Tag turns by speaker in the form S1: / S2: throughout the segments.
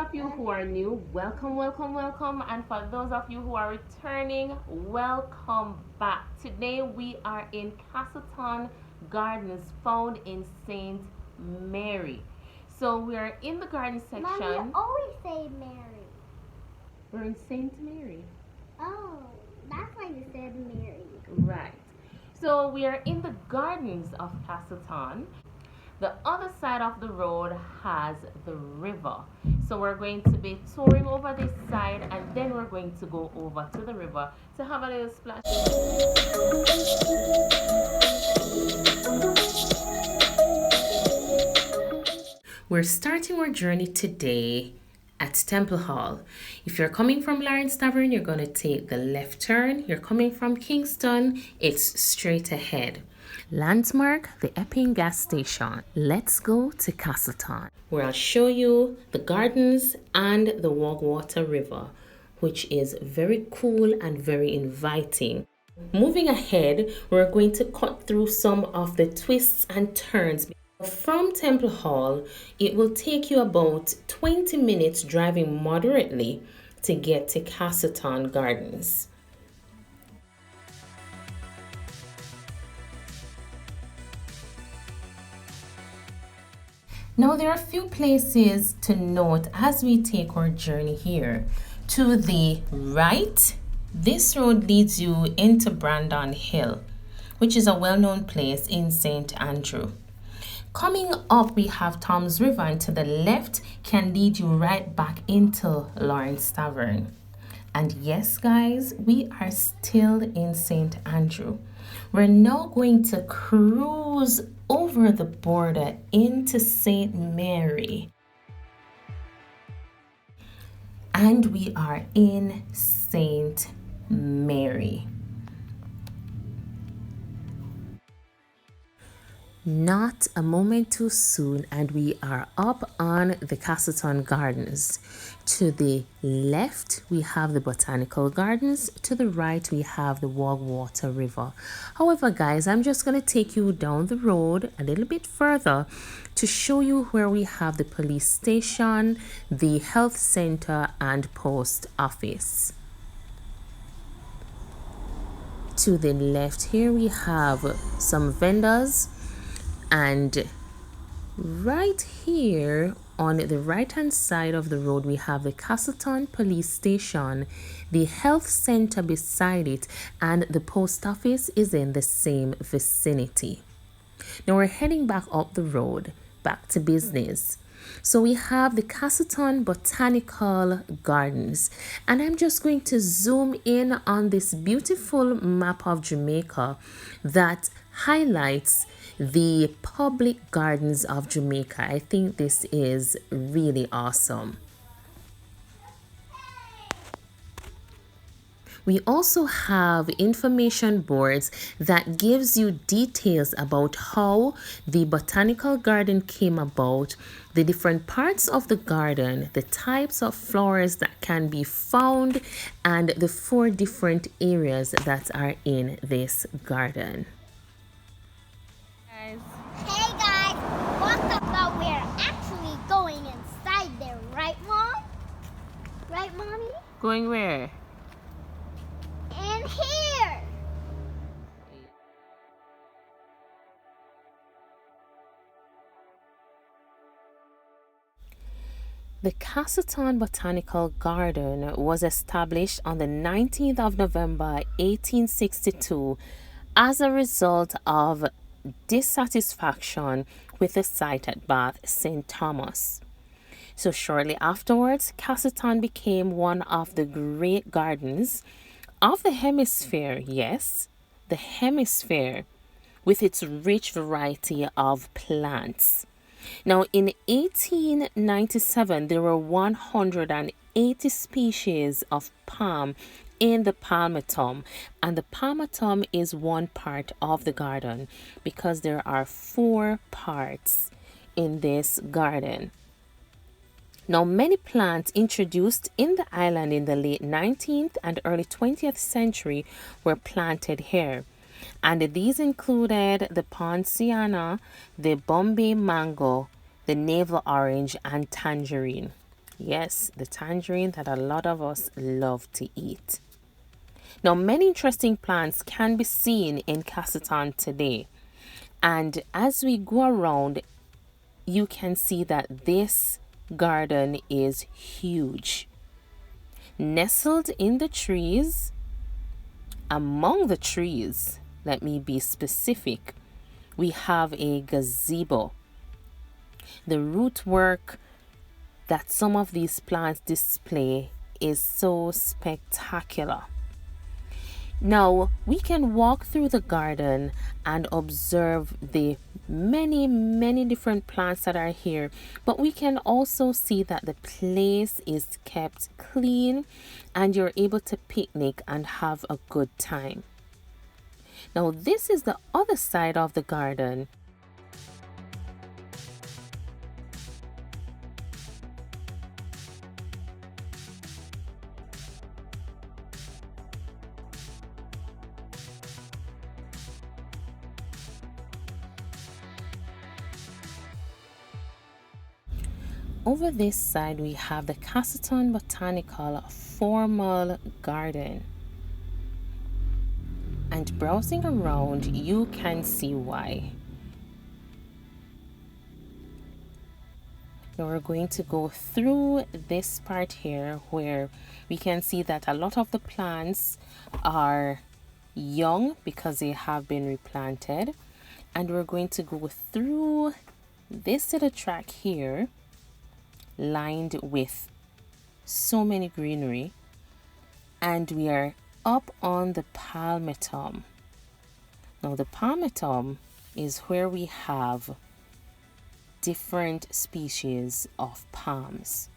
S1: of you who are new, welcome, welcome, welcome. And for those of you who are returning, welcome back. Today we are in Castleton Gardens, found in St. Mary. So we are in the garden section.
S2: Mom, you always say Mary.
S1: We're in St. Mary.
S2: Oh, that's why you said Mary.
S1: Right. So we are in the gardens of Castleton. The other side of the road has the river. So we're going to be touring over this side and then we're going to go over to the river to have a little splash. We're starting our journey today at Temple Hall. If you're coming from Lawrence Tavern, you're going to take the left turn. You're coming from Kingston, it's straight ahead. Landmark, the Epping gas station. Let's go to Castleton, where I'll show you the gardens and the Wogwater River, which is very cool and very inviting. Moving ahead, we're going to cut through some of the twists and turns. From Temple Hall, it will take you about 20 minutes driving moderately to get to Castleton Gardens. Now there are a few places to note as we take our journey here. To the right, this road leads you into Brandon Hill, which is a well-known place in St. Andrew. Coming up, we have Tom's River, and to the left can lead you right back into Lawrence Tavern. And yes, guys, we are still in St. Andrew. We're now going to cruise over the border into St. Mary. And we are in St. Mary. Not a moment too soon, and we are up on the Castleton Gardens. To the left, we have the Botanical Gardens. To the right, we have the Wogwater River. However, guys, I'm just going to take you down the road a little bit further to show you where we have the police station, the health center, and post office. To the left here, we have some vendors. And right here on the right hand side of the road, we have the Castleton Police Station, the health center beside it, and the post office is in the same vicinity. Now we're heading back up the road, back to business. So we have the Castleton Botanical Gardens, and I'm just going to zoom in on this beautiful map of Jamaica that highlights the public gardens of Jamaica. I think this is really awesome. We also have information boards that gives you details about how the botanical garden came about, the different parts of the garden, the types of flowers that can be found, and the 4 different areas that are in this garden.
S2: Hey guys, what's up? Now we're actually going inside there, right, Mom? Right, Mommy?
S1: Going where?
S2: In here.
S1: The Castleton Botanical Garden was established on the 19th of November 1862 as a result of dissatisfaction with the site at Bath St. Thomas. So shortly afterwards, Castleton became one of the great gardens of the hemisphere, yes, the hemisphere, with its rich variety of plants. Now, in 1897, there were 180 species of palm in the palmatum, and the palmatum is one part of the garden because there are 4 parts in this garden. Now, many plants introduced in the island in the late 19th and early 20th century were planted here, and these included the poinciana, the Bombay mango, the navel orange, and tangerine. Yes, the tangerine that a lot of us love to eat. Now, many interesting plants can be seen in Castleton today. And as we go around, you can see that this garden is huge. Nestled in the trees, among the trees, let me be specific, we have a gazebo. The root work that some of these plants display is so spectacular. Now, we can walk through the garden and observe the many different plants that are here, but we can also see that the place is kept clean and you're able to picnic and have a good time. Now, this is the other side of the garden. Over this side, we have the Castleton Botanical Formal Garden. And browsing around, you can see why. Now we're going to go through this part here where we can see that a lot of the plants are young because they have been replanted. And we're going to go through this little track here lined with so many greenery, and we are up on the palmetto. Now the palmetto is where we have different species of palms,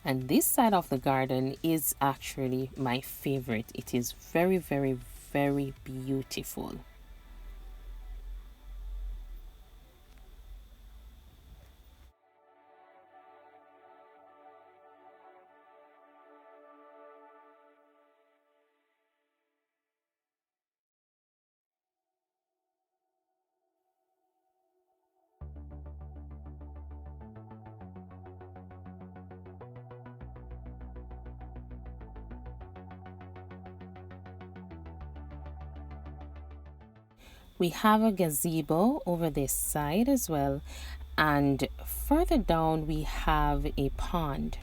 S1: and this side of the garden is actually my favorite. It is very beautiful. We have a gazebo over this side as well, and further down we have a pond.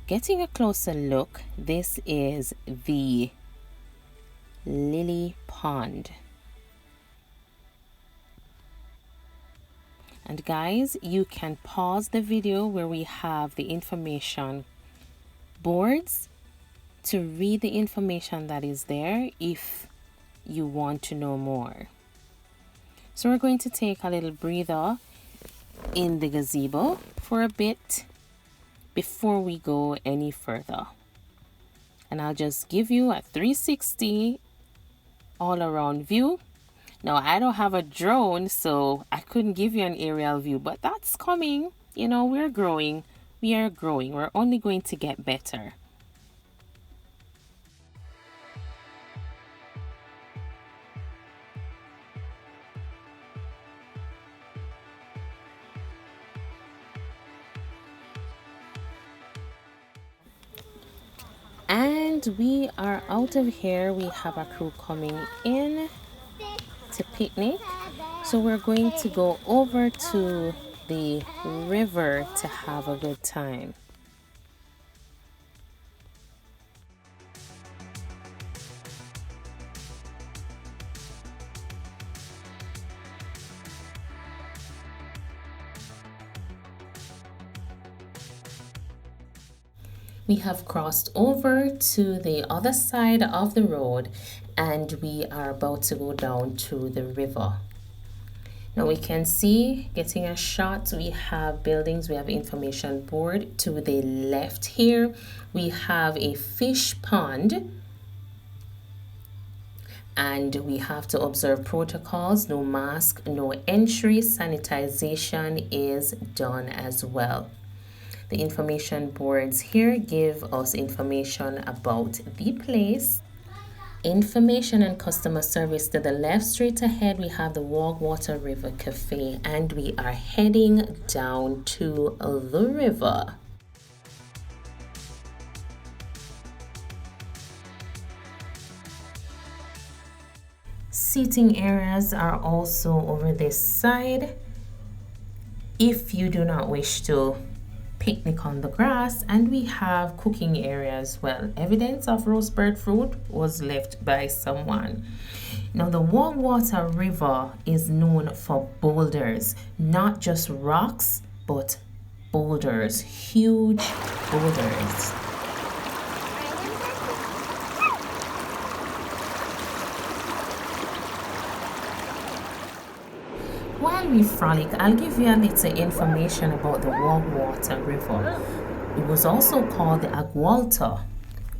S1: Getting a closer look, this is the lily pond. And guys, you can pause the video where we have the information boards to read the information that is there if you want to know more. So we're going to take a little breather in the gazebo for a bit before we go any further. And I'll just give you a 360 all around view. Now I don't have a drone, so I couldn't give you an aerial view, but that's coming. You know, we're growing. We are growing. We're only going to get better. And we are out of here. We have a crew coming in to picnic. So we're going to go over to the river to have a good time. We have crossed over to the other side of the road and we are about to go down to the river. Now we can see, getting a shot, we have buildings, we have information board. To the left here, we have a fish pond. And we have to observe protocols, no mask, no entry, sanitization is done as well. The information boards here give us information about the place. Information and customer service to the left. Straight ahead, we have the Wogwater River Cafe, and we are heading down to the river. Seating areas are also over this side if you do not wish to picnic on the grass, and we have cooking area as well. Evidence of roast bird fruit was left by someone. Now the Wogwater River is known for boulders, not just rocks, but boulders, huge boulders. While we frolic, I'll give you a little information about the Wogwater River. It was also called the Agwalta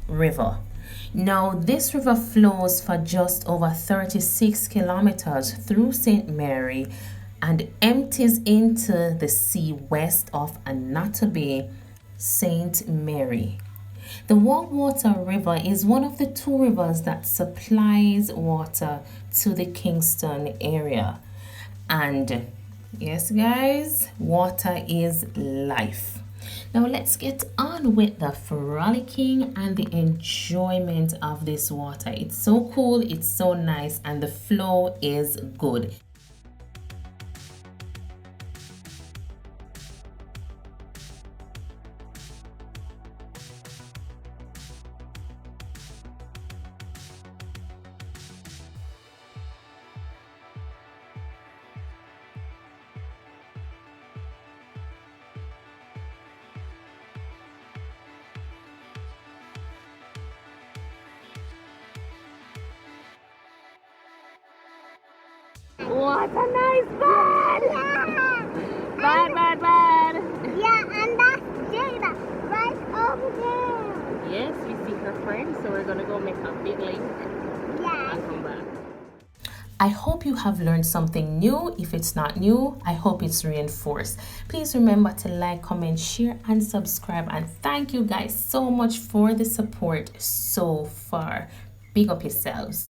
S1: River. Now, this river flows for just over 36 kilometers through St. Mary and empties into the sea west of Anatobe, St. Mary. The Wogwater River is one of the two rivers that supplies water to the Kingston area. And yes, guys, water is life. Now let's get on with the frolicking and the enjoyment of this water. It's so cool, it's so nice, and the flow is good. What a nice bird!
S2: Yeah.
S1: Bird.
S2: Yeah, and that's Jada right over there.
S1: Yes, we see her friend, so we're gonna go make a big lake
S2: Yeah.
S1: and come back. I hope you have learned something new. If it's not new, I hope it's reinforced. Please remember to like, comment, share, and subscribe. And thank you guys so much for the support so far. Big up yourselves.